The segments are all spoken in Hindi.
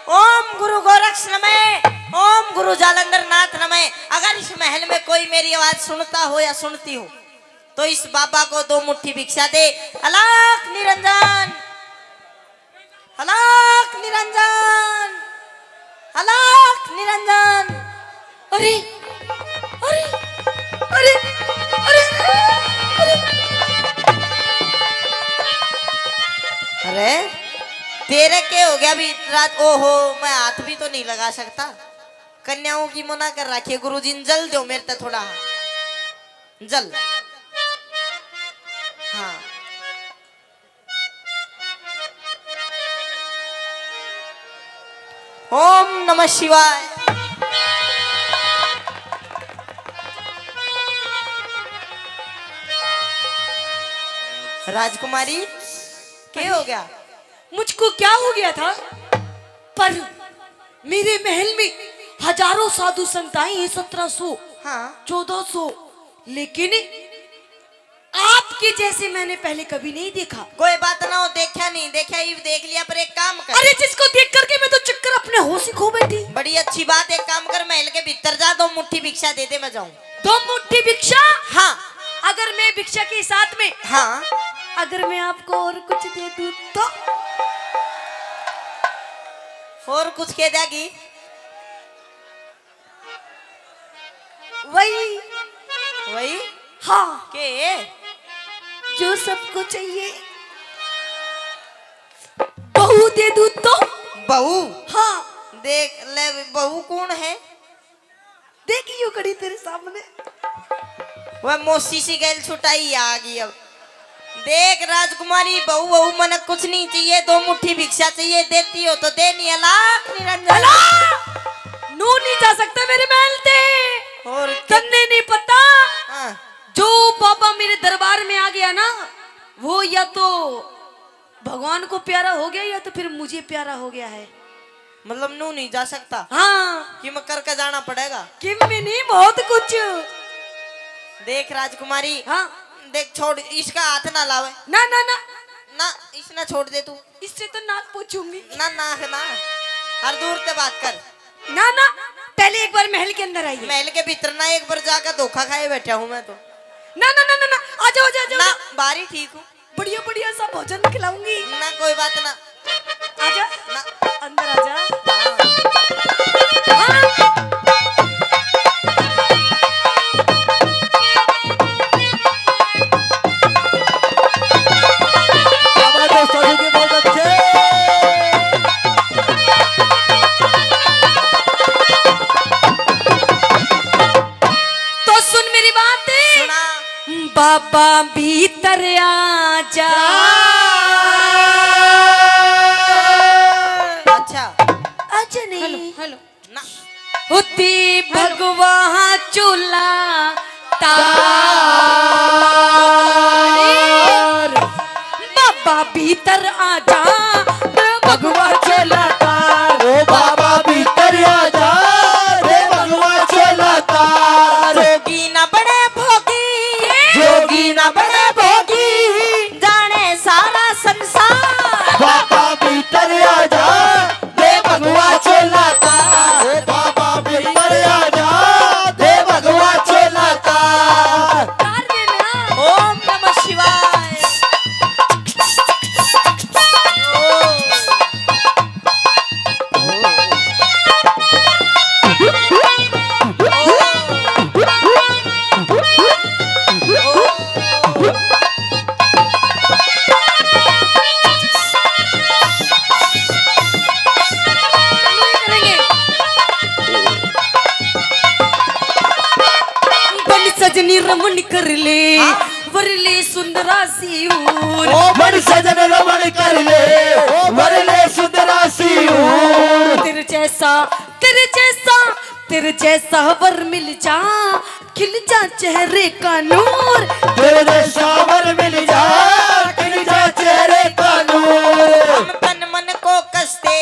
ओम गुरु गोरक्ष नमः, ओम गुरु जालंधर नाथ नमः। अगर इस महल में कोई मेरी आवाज सुनता हो या सुनती हो तो इस बाबा को 2 मुट्ठी भिक्षा दे। अलख निरंजन, अलख निरंजन, अलख निरंजन। अरे अरे अरे अरे अरे अरे तेरे के हो गया अभी रात। ओहो, मैं हाथ भी तो नहीं लगा सकता। कन्याओं की मना कर रखी है। गुरुजी ने जल दो मेरे तक थोड़ा, जल। हाँ ओम नमः शिवाय। राजकुमारी क्या हो गया? मुझको क्या हो गया था? पर मेरे महल में हजारों साधु संत आए हैं, 1700 हाँ 1400, लेकिन आपके जैसे मैंने पहले कभी नहीं देखा। कोई बात ना हो, देखा नहीं देखा ये देख लिया। पर एक काम कर, अरे जिसको देख करके मैं तो चक्कर अपने होश ही खो बैठी। बड़ी अच्छी बात। एक काम कर, महल के भीतर जा, 2 मुट्ठी भिक्षा दे दे, मैं जाऊं। 2 मुट्ठी भिक्षा? हाँ अगर मैं भिक्षा के साथ में, हाँ, अगर मैं आपको और कुछ दे दूं तो? और कुछ कह देगी? वही वही हाँ, के जो सबको चाहिए। बहू दे दूं तो? बहू? हाँ। देख ले, बहू कौन है? देखी यूं खड़ी तेरे सामने। वह मौसी सी गैल छुटाई आ गई। अब देख राजकुमारी, बहू बहू मन कुछ नहीं चाहिए, 2 मुट्ठी भिक्षा चाहिए। देती हो तो दे, नहीं अलख निरंजन। नू नहीं जा सकता मेरे महल ते। और तन्ने नहीं पता, हाँ। जो बाबा मेरे दरबार में आ गया ना, वो या तो भगवान को प्यारा हो गया या तो फिर मुझे प्यारा हो गया है। मतलब नू नहीं जा सकता? हाँ, कि मैं करके जाना पड़ेगा। किम में नहीं, बहुत कुछ। देख राजकुमारी, हाँ देख छोड़, इसका हाथ ना लावे। ना ना ना ना इसने छोड़ दे तू। इससे तो नाक पूछूंगी। ना ना ना, हर दूर से बात कर। ना ना, पहले एक बार महल के अंदर आइए। महल के भीतर ना, एक बार जाकर धोखा खाए बैठा हूँ मैं तो। ना ना ना ना ना, आ जाओ आ जाओ। ना बारी ठीक हूँ, बढ़िया बढ़िया सा भोजन खिलाऊंगी। ना कोई बात ना। आजा ना अंदर आजा। हाँ। हाँ। तो सुन मेरी बात, सुना। बाबा भीतर आजा। अच्छा अच्छा नहीं, हेलो ना। होती भगवा चूल्हा तार। बाबा भीतर आजा, भगवा चूल्हा तार। ओ बाबा भीतर आजा रे भगवा चला तार। जोगी ना बड़े भोगी, जोगी ना बने भोगी, जाने सारा संसार। बाबा भीतर आजा रे भगवा चला तार। ओ बाबा भीतर आजा रे भगवा चला तार। तार देना। ओम नमः शिवाय। सजनी रमन कर ले, वरले सुंदरा सियूर। ओ बड़ सजन रमण कर ले, ओ वरले सुंदरा सियूर। तेरे जैसा तेरे जैसा तेरे जैसा वर मिल जा, खिल जा चेहरे का नूर। तेरे सावर मिल जा, खिल जा चेहरे का नूर। हम तन मन को कसते,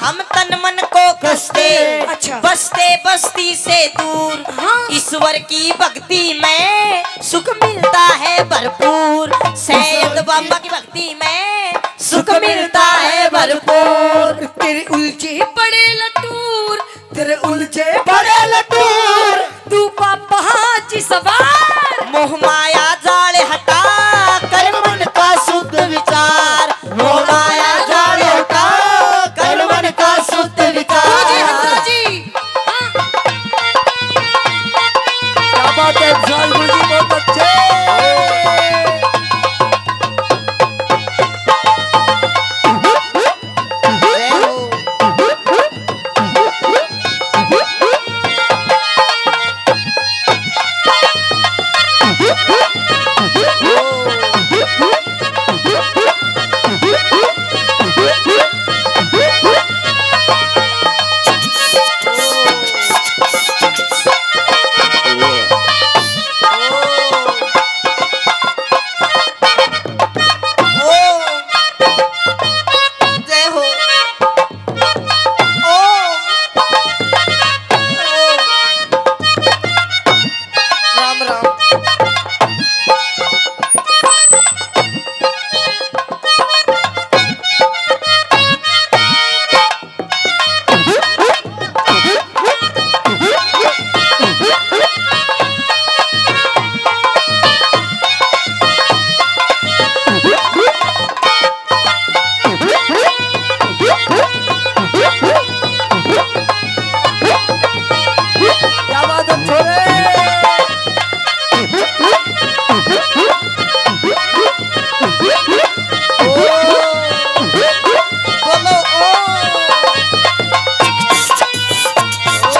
हम तन मन को कसते, अच्छा। बसते बस्ती से दूर। हाँ। ईश्वर की भक्ति में सुख मिलता है भरपूर। सैयद बाबा की भक्ति में सुख मिलता है भरपूर तेरे उलझे पड़े लटूर, तेरे उलझे बड़े लटूर तू पापा जी सवार। मोह माया जाले हटा कर मन का शुद्ध विचार मोह माया जाल हटा कर मन का शुद्ध गुरुजी विचार। हंसराज जी, हाँ। क्या बात है विशाल गुरुजी बहुत अच्छे। जय हो। जय हो। राम राम। क्या बात है छोरे। बोलो ओ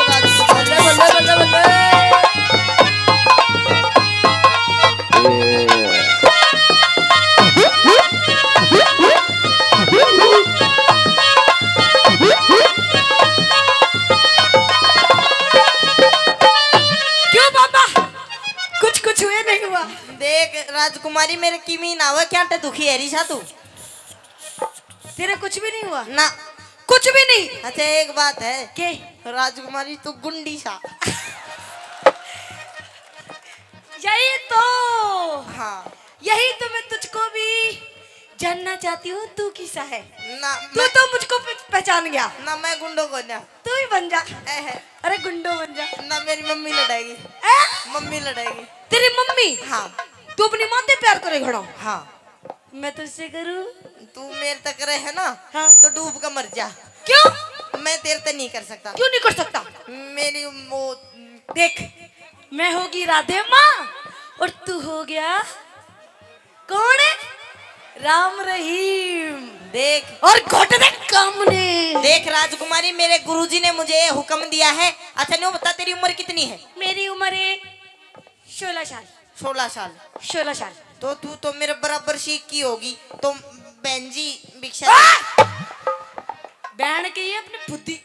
राजकुमारी। बल्ले बल्ले बल्ले। क्यों पापा, कुछ हुए नहीं हुआ? देख राजकुमारी मेरे किमी ना हुआ क्या दुखी है रिशा तू तेरे कुछ भी नहीं हुआ? ना। कुछ भी नहीं? अच्छा एक बात है के राजकुमारी तू गुंडी सा। यही तो, हाँ यही तो मैं तुझको भी जानना चाहती हूँ, तू किसा है? ना तू तो मुझको पहचान गया, ना मैं गुंडो को ना। तू ही बन जा। है अरे गुंडो बन जा। ना मेरी मम्मी लड़ाएगी। ए? मम्मी लड़ाएगी। तेरी मम्मी? हाँ तू अपनी माँ से प्यार करे घड़ो, हाँ। मैं तुझसे करूँ? तू मेरे तक रहे ना हाँ। तो डूब कर मर जा। क्यों? मैं तेरे तक नहीं कर सकता। क्यों नहीं कर सकता? मेरी वो देख, मैं होगी राधे माँ और तू हो गया कौन है? राम रहीम। देख और घोटे देख कामने। देख राजकुमारी मेरे गुरुजी ने मुझे हुक्म दिया है। अच्छा नहीं बता तेरी उम्र कितनी है? मेरी उम्र है 16 साल। 16 साल। 16 साल। तो तू तो मेरे बराबर सीख की होगी। तो बहन जी भिक्षा बहन के ये अपनी बुद्धि।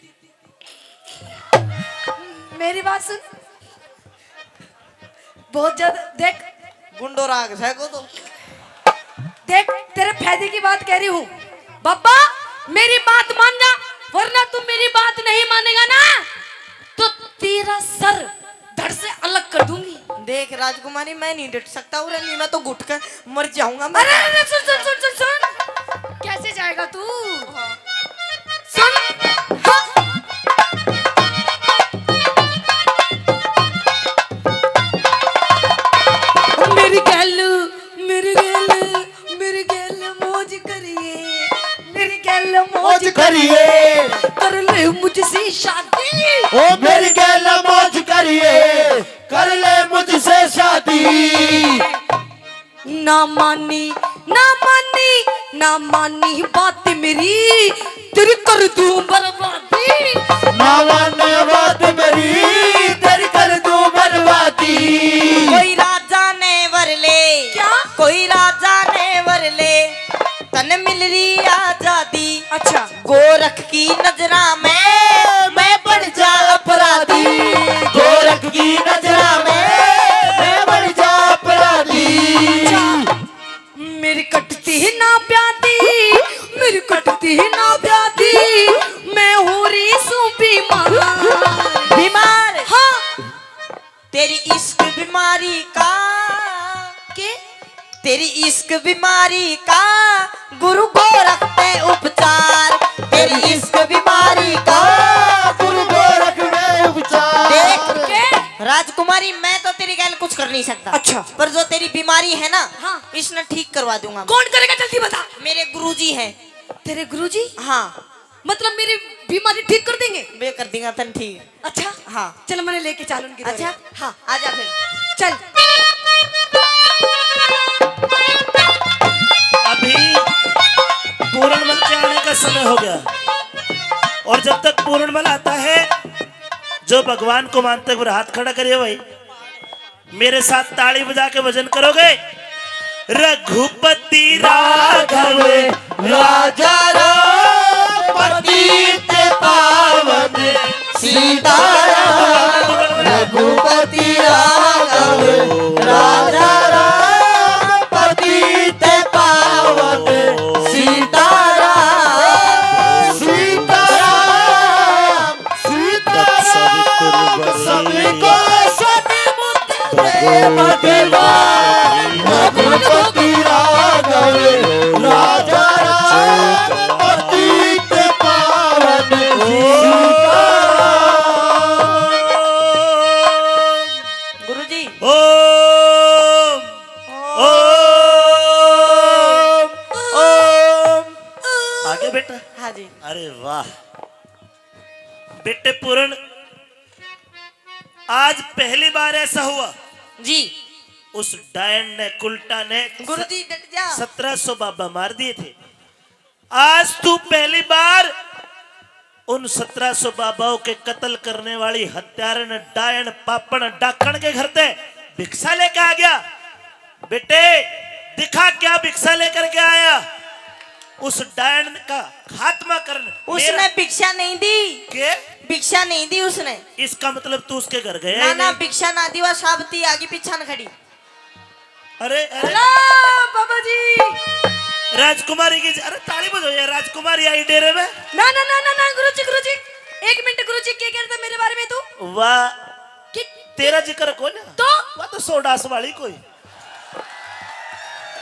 मेरी बात सुन, बहुत ज्यादा देख गुंडो राग है को तो। देख, तेरे फायदे की बात कह रही हूँ। बाबा मेरी बात मान जा, वरना तू मेरी बात नहीं मानेगा ना तो तेरा सर धड़ से अलग कर दूंगी। देख राजकुमारी मैं नहीं डट सकता और नहीं मैं तो घुट कर मर जाऊंगा मैं। अरे अरे सुन सुन सुन सुन सुन, कैसे जाएगा तू? सुन, हाँ। मेरी गैल मौज करिए, मेरी गैल मौज करिए कर ले मुझसे शादी। ओ मेरी गैल मौज करिए कर ले मुझसे शादी। ना मानी ना मानी बात मेरी, तेरी कर दूं बर्बादी। ना माने बात मेरी तेरी कर दूं बर्बादी। कोई राजा ने वर ले क्या? कोई राजा ने वर ले तन मिल रही आजादी। अच्छा, गोरख की नजरा में मैं बढ़ जा अपराधी। गोरख की नजरा में मैं बढ़ जा अपराधी। मेरी कटती ही ना प्यादी, मेरी कटती ही ना प्यादी, मैं हो रही सू बीमार। बीमार। हाँ। तेरी इश्क बीमारी का के? तेरी इश्क बीमारी का गुरु गोरख पे उपचार। कर नहीं सकता। अच्छा। पर जो तेरी बीमारी है ना, हाँ। इसने ठीक करवा दूंगा मैं। कौन करेगा जल्दी बता। मेरे गुरुजी हैं। तेरे गुरुजी? हाँ, मतलब मेरी बीमारी ठीक कर देंगे? वे कर देंगे तन ठीक। अच्छा हाँ। चल मैंने लेके चल उनकी दौरे। अच्छा हाँ आजा फिर। चल। अभी पूर्णमल के आने का समय हो गया और जब तक पूर्णमल आता है, जो भगवान को मानते हुए हाथ खड़ा करिए भाई, मेरे साथ ताली बजा के भजन करोगे। रघुपति राघव राजा राम पतित पावन सीताराम रघुपति राघव राजा राम पतित पावन सीताराम सीताराम सीताराम सबको प्रेम देवा रघुपति राघव राजा राम पतित पावन गुरुजी। ओम ओम ओम। आगे बेटा। हाँ जी। अरे वाह बेटे पूर्ण, आज पहली बार ऐसा हुआ जी। उस डायन ने, कुल्टा ने गुरुजी डट जा। 1700 बाबा मार दिए थे। आज तू पहली बार उन 1700 बाबाओं के कत्ल करने वाली हत्यारन, डायन, पापण, डाकण के घर से भिक्षा लेकर आ गया। बेटे दिखा क्या भिक्षा लेकर के आया। उस डायन का खात्मा करने। उसने भिक्षा नहीं दी। के भिक्षा नहीं दी उसने। इसका मतलब तू उसके घर गया ना ही ना नहीं। भिक्षा ना दी, वह साबती आगे पीछा न खड़ी। अरे अरे हेलो बाबा जी। राजकुमारी की, अरे ताली बजाओ यार, राजकुमारी आई डेरे में। ना ना ना ना ना गुरुजी गुरुजी, एक मिनट गुरुजी, क्या कह रहा था मेरे बारे में तू? वाह कि- तेरा जिक्र कौन है? तो वह तो सोडास वाली कोई।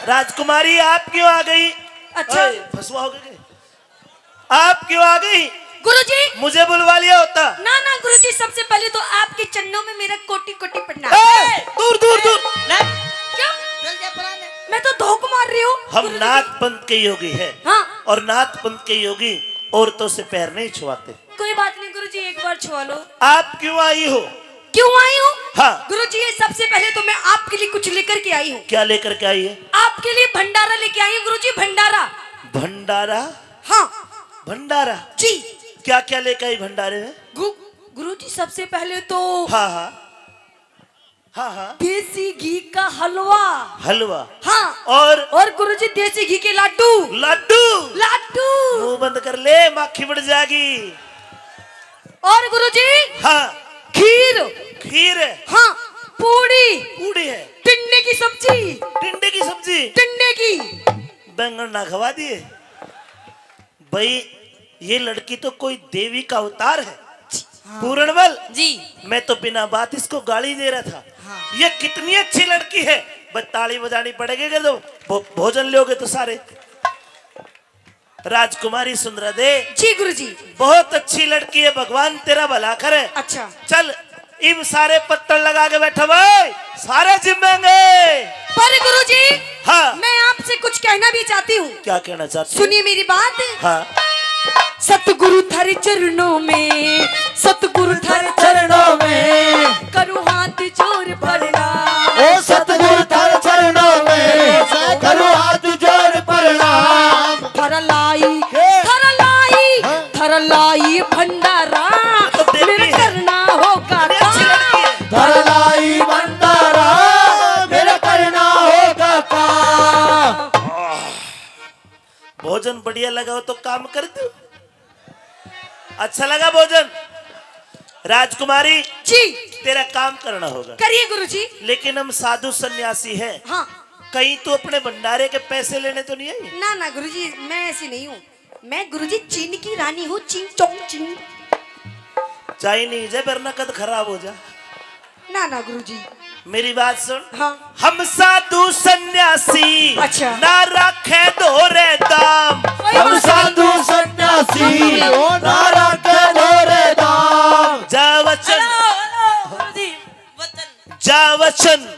राजकुमारी आप क्यों आ गई? अच्छा। ओए, फंसवा हो गए। आप क्यों आ गई? गुरुजी मुझे बुलवा लिया होता। ना ना गुरुजी, सबसे पहले तो आपके चरणों में मेरा कोटि कोटि प्रणाम। दूर दूर दूर। क्यों? चल जा पुराने। मैं तो धोख मार रही हूँ। हम गुरुजी। नाथ पंथ के योगी हैं। हाँ और नाथ पंथ के योगी औरतों से पैर नहीं छुआते। कोई बात नहीं गुरुजी, एक बार छुआ लो। आप क्यों आई हो? क्यों आई हूँ? हाँ। गुरुजी ये सबसे पहले तो मैं आपके लिए कुछ लेकर के आई हूँ। क्या लेकर के आई है? आपके लिए भंडारा लेके आई हूँ गुरुजी, भंडारा। भंडारा? हाँ भंडारा जी। क्या क्या लेकर आई भंडारे में? गुरुजी सबसे पहले तो हाँ हाँ हाँ हाँ। देसी घी का हलवा। हलवा? हाँ। और गुरुजी देसी घी के लड्डू। लड्डू? लड्डू। मुंह बंद कर ले, माखी बढ़ जाएगी। और गुरुजी हाँ। खीर। खीर है? हाँ। पूड़ी। पूड़ी है? टिंडे की सब्जी। टिंडे की सब्जी? टिंडे की। बैंगन ना खवा दिए भाई। ये लड़की तो कोई देवी का अवतार है। पूर्णमल जी। मैं तो बिना बात इसको गाली दे रहा था। हाँ। ये कितनी अच्छी लड़की है। बस ताली बजानी पड़ेगी कि तो भोजन लोगे तो सारे। राजकुमारी सुंदरा दे। जी गुरुजी। बहुत अच्छी लड़की है, भगवान तेरा भला करे। अच्छा। चल इन सारे पत्थर लगा के बैठा भाई, सारे जिम्मेंगे। पर गुरुजी हाँ। मैं आपसे कुछ कहना भी चाहती हूँ। क्या कहना चाहती? सुनिए मेरी बात। हाँ। सतगुरु थारे चरणों में, सतगुरु थारे चरणों में करूँ हाथ जोड़ प्रणाम। ओ सतगुरु थारे चरणों में करो हाथ जोड़ प्रणाम थरलाई थरलाई भंडारा तो देवी मेरा है। करना होगा बड़ी अच्छी लड़की है। धरलाई भंडारा मेरा करना होगा काम। भोजन बढ़िया लगा हो तो काम कर दो। अच्छा लगा भोजन? राजकुमारी जी तेरा काम करना होगा। करिए गुरुजी। लेकिन हम साधु सन्यासी हैं। हाँ। कहीं तो अपने भंडारे के पैसे लेने तो नहीं आई? ना ना गुरुजी मैं ऐसी नहीं हूँ। मैं गुरुजी चीन की रानी हूँ। चीन चोंग चीन। चाइनीज है, वरना कद खराब हो जा। ना ना गुरुजी। मेरी बात सुन। हाँ। हम साधु सन्यासी अच्छा। ना रखे दोरे दाम। हम साधु सन्यासी ओ नारा के धोरे दाम। जा वचन, गुरुजी वचन। जा वचन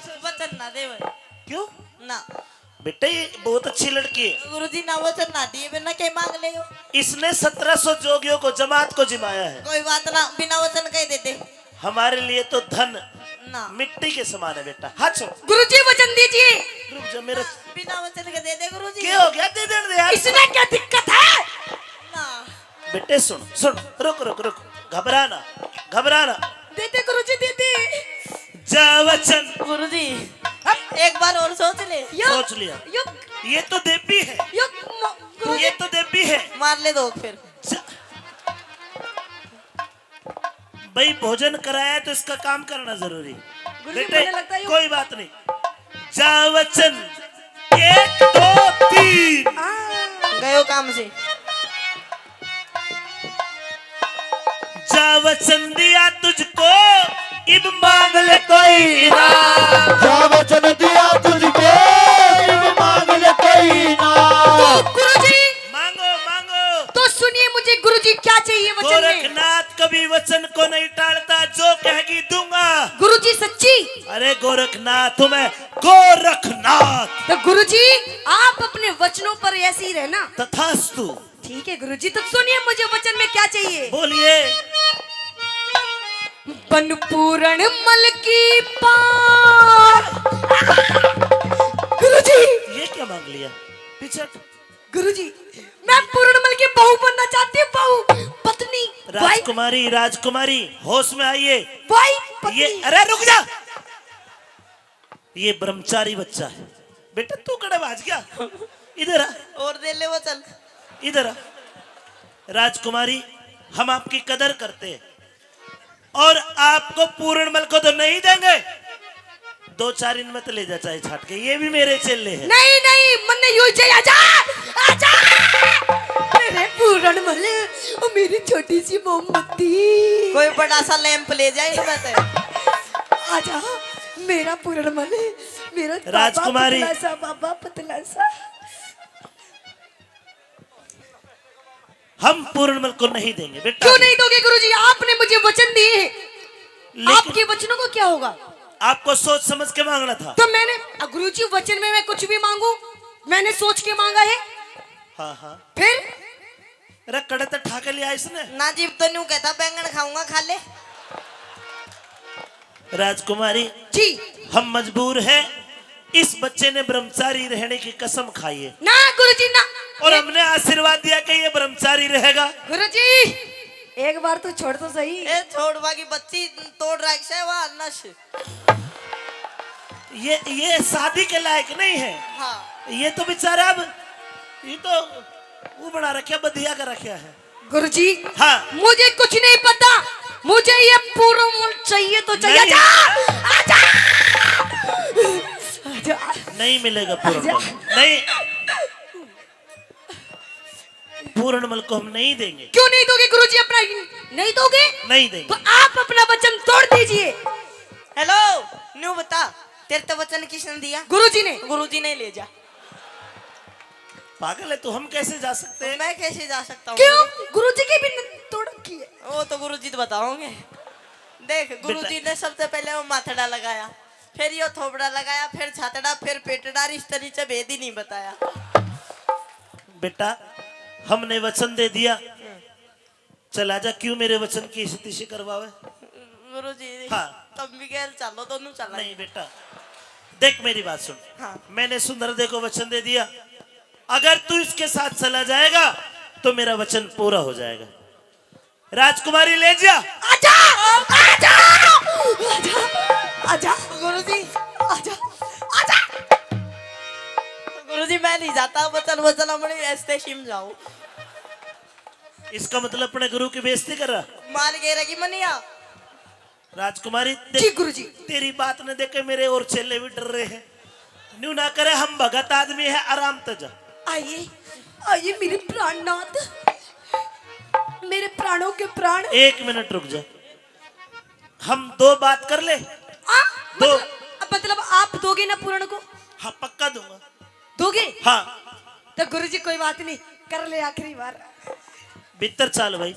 गुरुजी ना वचन ना दिए बिना के मांग ले हो। इसने 1700 जोगियों को जमात को जिमाया है। कोई बात ना, बिना वचन कह देते हमारे लिए तो धन ना। मिट्टी के समान है बेटा। हाथ छोड़, गुरुजी वचन दीजिए। रुक जा मेरा। बिना वचन के दे दे गुरुजी। क्या हो गया? दे दे यार। इसमें क्या दिक्कत है? ना बेटे सुन सुन, रुक रुक रुक, घबराना घबराना। देते गुरुजी देते। जा वचन। गुरुजी एक बार और सोच ले। सोच लिया। ये तो देवी है, ये तो देवी है। मार ले दो फिर। भाई भोजन कराया तो इसका काम करना जरूरी। बेटे मुझे लगता है कोई बात नहीं। जा वचन 1 2 3। गयो काम से। जा वचन दिया तुझको, इब मांग ले कोई ना। जा वचन दिया तुझको, इब मांग ले कोई ना। तो गुरुजी मांगो मांगो। तो सुनिए मुझे गुरुजी क्या चाहिए वचन में? गोरखनाथ कभी वचन को नहीं टालता, जो कहेगी दूंगा। गुरुजी सच्ची? अरे गोरखनाथ मैं गोरखनाथ। तो गुरुजी आप अपने वचनों पर ऐसे ही रहना। तथास्तु। ठीक है गुरुजी, तो सुनिए मुझे वचन में क्या चाहिए? बोलिए। बन पूरण मल की पार। गुरुजी ये क्या मांग लिया? पीछे। गुरुजी मैं पूर्णमल की बहू बनना चाहती हूँ। बहू, पत्नी, वाइफ, राजकुमारी राजकुमारी होश में आइए। वाइफ, ये पत्नी। अरे रुक जा, ये ब्रह्मचारी बच्चा है। बेटा तू कड़े बाज गया, इधर आ, और दे ले वचन। इधर आ। राजकुमारी हम आपकी कदर करते हैं और आपको पूर्णमल को तो नहीं देंगे। 2-4 दिन में तो ले जा चाहे छाट के, ये भी मेरे चेले हैं। नहीं नहीं मन नहीं हुई चाहिए। आजा आजा मेरे पूर्णमल और मेरी छोटी सी मोमबत्ती। कोई बड़ा सा लैंप ले जाए इसमें से। आजा मेरा पूर्णमल, मेरा राजकुमारी। बाबा पतला सा, बाबा पतला सा। हम पूर्णमल को नहीं देंगे बेटा। क्यों नहीं दोगे गुरुजी? आपने मुझे वचन दिए हैं। लेकिन आपके वचनों को क्या होगा? आपको सोच समझ के मांगना था। तो मैंने गुरुजी वचन में मैं कुछ भी मांगू, मैंने सोच के मांगा है। हाँ हाँ। फिर अरे कड़े तो ठाके लिया इसने। नाजीब तो न्यू कहता बैंगन खाऊंगा, खा ले। राजकुमारी जी हम मजबूर हैं, इस बच्चे ने ब्रह्मचारी रहने की कसम खाई है ना गुरुजी ना। और हमने आशीर्वाद दिया कि ये ब्रह्मचारी रहेगा। गुरुजी एक बार तो छोड़ तो सही। ए छोड़, बाकी बच्ची तोड़ रखा है वहाँ नश। ये शादी के लायक नहीं है। हाँ ये तो बेचारा अब ये तो वो बना रखा, बधिया कर रखा है। गुरुजी हाँ। मुझे कुछ नहीं पता, मुझे ये पूरा चाहिए तो चाहिए। नहीं। आजा आजा आजा। नहीं मिलेगा पूर्णमल, नहीं। पूर्णमल को हम नहीं देंगे। क्यों नहीं दोगे गुरुजी? अपना नहीं दोगे नहीं तो देंगे। आप अपना वचन तोड़ दीजिए। हेलो न्यू बता, तेरे तो वचन किसने दिया? गुरुजी ने। गुरुजी ने ले जा। पागल है तू, हम कैसे जा सकते हैं? मैं कैसे जा सकता हूँ? क्यों? गुरुजी की भी तोड़ की है। वो तो गुरुजी तो बताओगे। देख गुरुजी ने सबसे पहले वो माथड़ा लगाया, फिर ये थोबड़ा लगाया, फिर छातड़ा, फिर पेटड़ा, रिश्ते नीचे भेद ही नहीं बताया। बेटा हमने वचन दे दिया, चल आजा। क्यों मेरे वचन की स्थिति करवावे? गुरुजी हाँ। तब भी गैल चलो, दोनों चला। नहीं बेटा देख मेरी बात सुन। हाँ। मैंने सुंदरदे को वचन दे दिया, अगर तू इसके साथ चला जाएगा तो मेरा वचन पूरा हो जाएगा। राजकुमारी ले जा। आजा आजा आजा आजा गुरुजी आजा आजा। गुरुजी मैं नहीं जाता, वचन वचन अपने ऐसे शिम जाओ। इसका मतलब अपने गुरु की बेइज्जती कर रहा। मार के रखी मनिया। राजकुमारी जी गुरुजी। तेरी बात ने देख के मेरे और चेले भी डर रहे हैं। न्यू ना करे, हम भगत आदमी है, आराम से जा। आइए आइए मेरे प्राणनाथ, मेरे प्राणों के प्राण। 1 मिनट रुक जा, हम 2 बात कर ले। दो। मतलब आप दोगे ना पूर्ण को? हाँ पक्का दूंगा। दोगे? हाँ। तो गुरुजी कोई बात नहीं, कर ले आखिरी बार। भीतर चाल भाई।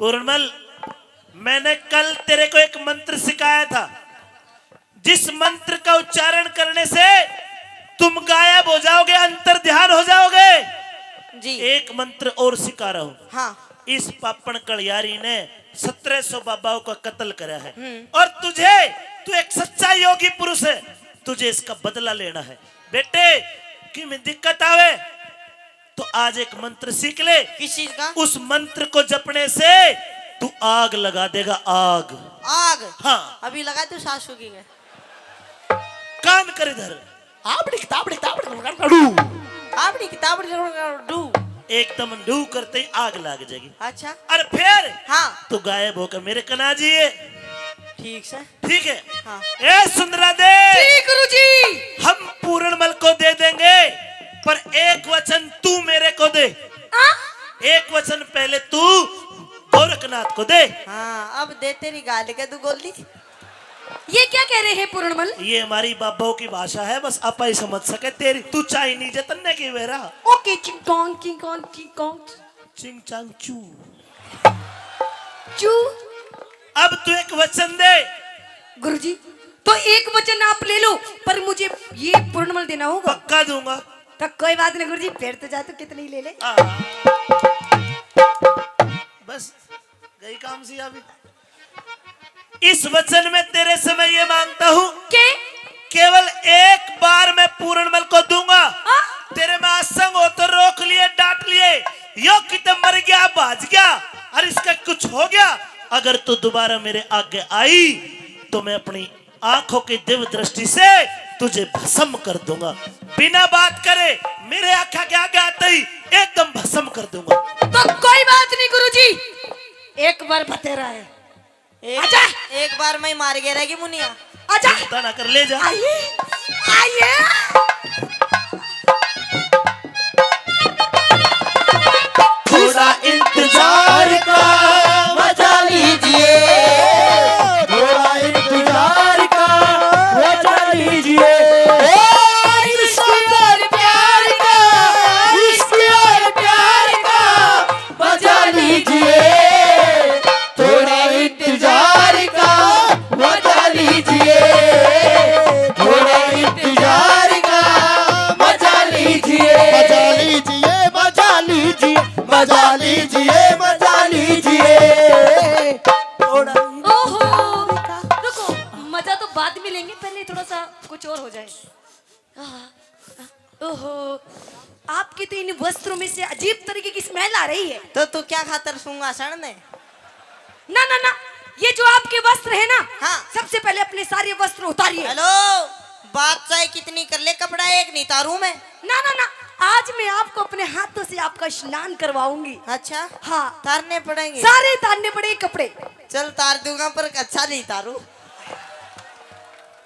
पूर्णमल मैंने कल तेरे को एक मंत्र सिखाया था, जिस मंत्र का उच्चारण करने से तुम गायब हो जाओगे, अंतर ध्यान हो जाओगे। जी एक मंत्र और सिखा रहा हूं। हाँ इस पापण कलियारी ने 1700 बाबाओं का कत्ल करा है और तू एक सच्चा योगी पुरुष है, तुझे इसका बदला लेना है। बेटे कि में दिक्कत आवे तो आज एक मंत्र सीख ले। किस चीज का? उस मंत्र को जपने से तू आग लगा देगा, आग। आग? हाँ, अभी लगा तू सासू की है। कान कर इधर। आपकी किताब ढू। एकदम ढू करते ही आग लग जाएगी। अच्छा और फिर हाँ तू गायब होकर मेरे कना जिए। ठीक से। ठीक है। हाँ। ए सुंदरा दे, जी गुरुजी। हम पूर्णमल को दे देंगे, पर एक वचन तू मेरे को दे। एक वचन पहले तू गोरखनाथ को दे। हाँ अब दे तेरी गाली के तू गोली। ये क्या कह रहे हैं पूर्णमल? ये हमारी बाबाओं की भाषा है, बस आपा ही समझ सके। तेरी तू चाइनीज है तन्ने की वेरा। ओके चिंग कॉन्ग चिंग चांग चू। चू। अब तू एक वचन दे। गुरुजी तो एक वचन आप ले लो, पर मुझे ये पूर्णमल देना होगा। पक्का दूंगा। तो कोई बात नहीं गुरुजी, फिर तो जा तो कितने ही ले ले। बस गई काम सी अभी। इस वचन में तेरे से मैं ये मांगता हूँ के केवल एक बार मैं पूर्णमल को दूंगा। तेरे में असंग हो तो रोक लिए, डांट लिए, यो कितने मर गया, भाज गया और इसका कुछ हो गया। अगर तू दोबारा मेरे आगे आई तो मैं अपनी आंखों की दिव्य दृष्टि से तुझे भस्म कर दूंगा। बिना बात करे मेरे आंखा के आगे आते ही एकदम भस्म कर दूंगा। तो कोई बात नहीं गुरुजी, एक बार बतेरा है। आजा। एक बार मैं मार गया रहेगी मुनिया। आजा। चिंता ना कर, ले जा। आइए आइए। थोड़ा इंतजार का मजा लीजिए, थोड़ा इंतजार का मजा लीजिए। इश्क और प्यार का, इश्क और प्यार का मजा लीजिए। थोड़ा इंतजार का मजा लीजिए, थोड़ा इंतजार का मजा लीजिए। मजा लीजिए, मजा लीजिए, मजा लीजिए, मजा लीजिए। थोड़ा ओहो रुको, मजा तो बाद में लेंगे, पहले थोड़ा सा कुछ और हो जाए। ओहो आपके तो इन वस्त्रों में से अजीब तरीके की स्मेल आ रही है। तो तू क्या खातर सिंहासन ने? ना ना ना, ये जो आपके वस्त्र है ना, हाँ। सबसे पहले अपने सारे वस्त्र उतारिए। हेलो, बात चाहे कितनी कर ले, कपड़ा एक नहीं तारू मैं। ना ना ना, आज मैं आपको अपने हाथों से आपका स्नान करवाऊंगी। अच्छा हाँ, तारने पड़ेंगे। सारे तारने पड़े कपड़े। चल तार दूंगा पर अच्छा नहीं तारू।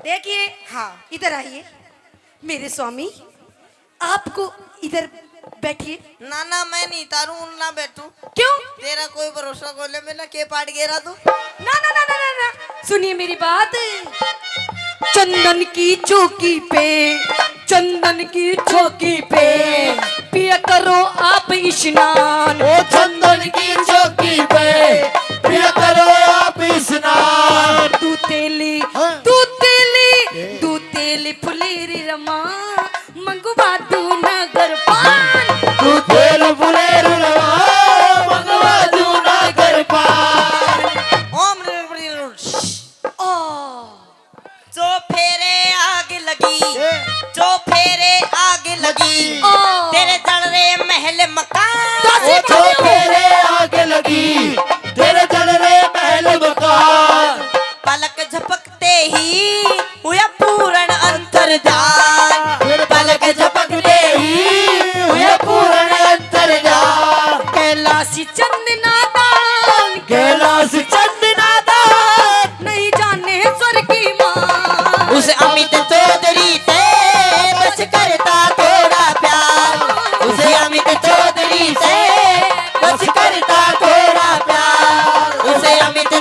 देखिए हाँ इधर आइए मेरे स्वामी, आपको इधर बैठिए। ना ना मैं नहीं तारू, ना बैठू। क्यों? तेरा कोई भरोसा खोले में ना के पाट गेरा तू। ना ना ना ना ना, ना। सुनिए मेरी बात। चंदन की चौकी पे, चंदन की चौकी पे पिया करो आप स्नान। ओ चंदन की चौकी पे पिया करो आप स्नान। तू तेली फुलेरी रमा मंगवा दू नगर पान। तू तेल फुलेर रवा मंगवा दू नगर पान। ओम ओ जो फेरे आग लगी, जो फेरे आग लगी, ओ। तेरे जल रहे महल मकान। ओ जो तेरे आगे लगी, तेरे जल रहे महल मकान। पलक झपकते ही हुआ पूर्ण अंतर्धान। पलक झपकते ही हुए पूर्ण अंतर्धान। कैलाशी चंदना दान, कैलाश चंदना दान। नहीं जाने स्वर की मां। उस अमित चौधरी से बस करता थोड़ा प्यार। उसे अमित चौधरी से बस करता थोड़ा प्यार। उसे अमित